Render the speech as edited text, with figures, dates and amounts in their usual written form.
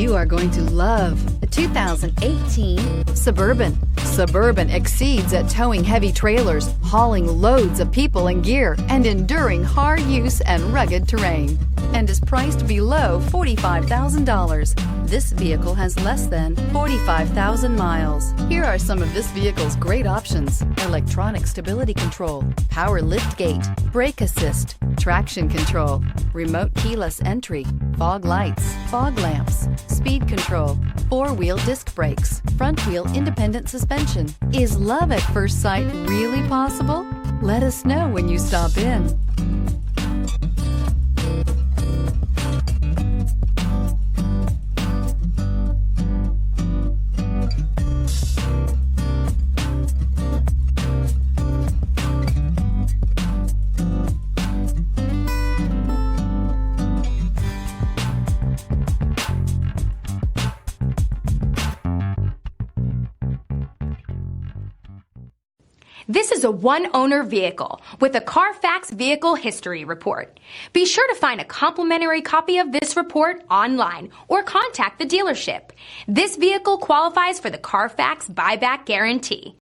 You are going to love the 2018 Suburban. Suburban exceeds at towing heavy trailers, hauling loads of people and gear, and enduring hard use and rugged terrain, and is priced below $45,000. This vehicle has less than 45,000 miles. Here are some of this vehicle's great options: electronic stability control, power liftgate, brake assist, traction control, remote keyless entry, fog lights, fog lamps, speed control, four-wheel disc brakes, front-wheel independent suspension. Is love at first sight really possible? Let us know when you stop in. This is a one-owner vehicle with a Carfax Vehicle History Report. Be sure to find a complimentary copy of this report online or contact the dealership. This vehicle qualifies for the Carfax Buyback Guarantee.